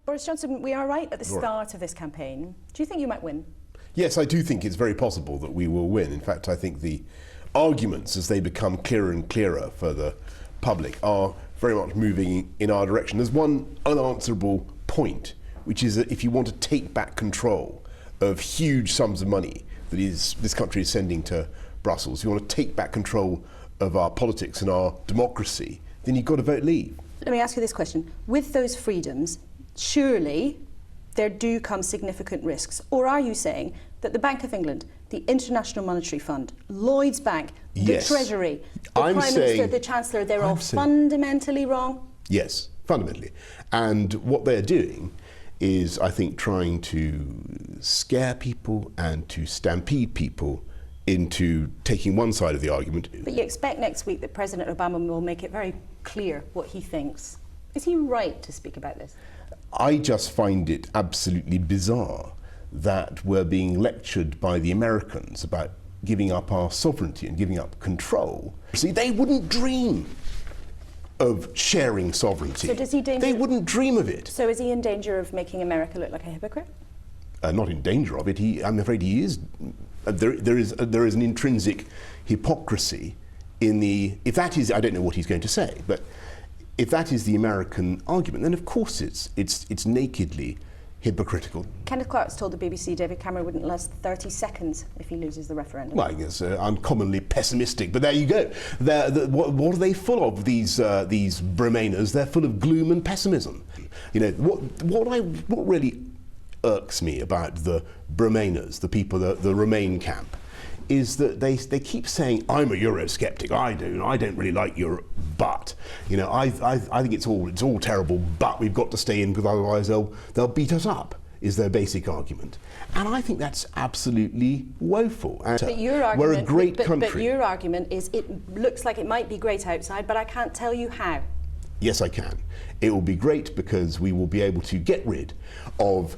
Boris Johnson, we are right at the start of this campaign. Do you think you might win? Yes, I do think it's very possible that we will win. In fact, I think the arguments, as they become clearer and clearer for the public, are very much moving in our direction. There's one unanswerable point, which is that if you want to take back control of huge sums of money that this country is sending to Brussels, if you want to take back control of our politics and our democracy, then you've got to vote Leave. Let me ask you this question. With those freedoms, surely there do come significant risks. Or are you saying that the Bank of England, the International Monetary Fund, Lloyds Bank, the Treasury, the Prime Minister, the Chancellor, they're all fundamentally wrong? Yes, fundamentally. And what they're doing is, I think, trying to scare people and to stampede people into taking one side of the argument. But you expect next week that President Obama will make it very clear what he thinks. Is he right to speak about this? I just find it absolutely bizarre that we're being lectured by the Americans about giving up our sovereignty and giving up control. See, they wouldn't dream of sharing sovereignty. So does he They wouldn't dream of it. So is he in danger of making America look like a hypocrite? Not in danger of it. I'm afraid he is. There is an intrinsic hypocrisy in the. If that is, I don't know what he's going to say, but if that is the American argument, then of course it's nakedly hypocritical. Kenneth Clark's told the BBC David Cameron wouldn't last 30 seconds if he loses the referendum. Well, I guess I'm commonly pessimistic, but there you go. What are they full of, these Bremainers? They're full of gloom and pessimism. You know, what really irks me about the Bremainers, the people, the Remain camp, is that they keep saying, I'm a Eurosceptic, I don't really like Europe, but, you know, I think it's all terrible, but we've got to stay in because otherwise they'll beat us up, is their basic argument. And I think that's absolutely woeful. And but your argument, we're a great country. But your argument is it looks like it might be great outside, but I can't tell you how. Yes, I can. It will be great because we will be able to get rid of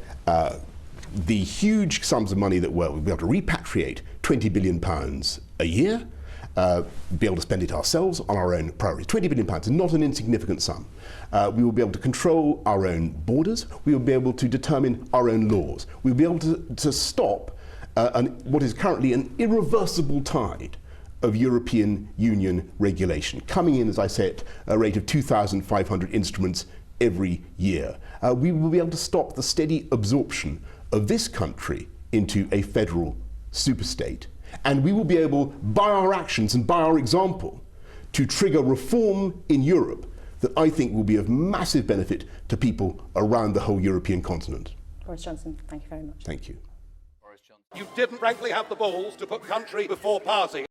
the huge sums of money that we'll be able to repatriate £20 billion a year, be able to spend it ourselves on our own priorities. £20 billion is not an insignificant sum. We will be able to control our own borders. We will be able to determine our own laws. We will be able to stop what is currently an irreversible tide of European Union regulation, coming in, as I said, at a rate of 2,500 instruments every year. We will be able to stop the steady absorption of this country into a federal superstate. And we will be able, by our actions and by our example, to trigger reform in Europe that I think will be of massive benefit to people around the whole European continent. Boris Johnson, thank you very much. Thank you. You didn't frankly have the balls to put country before party.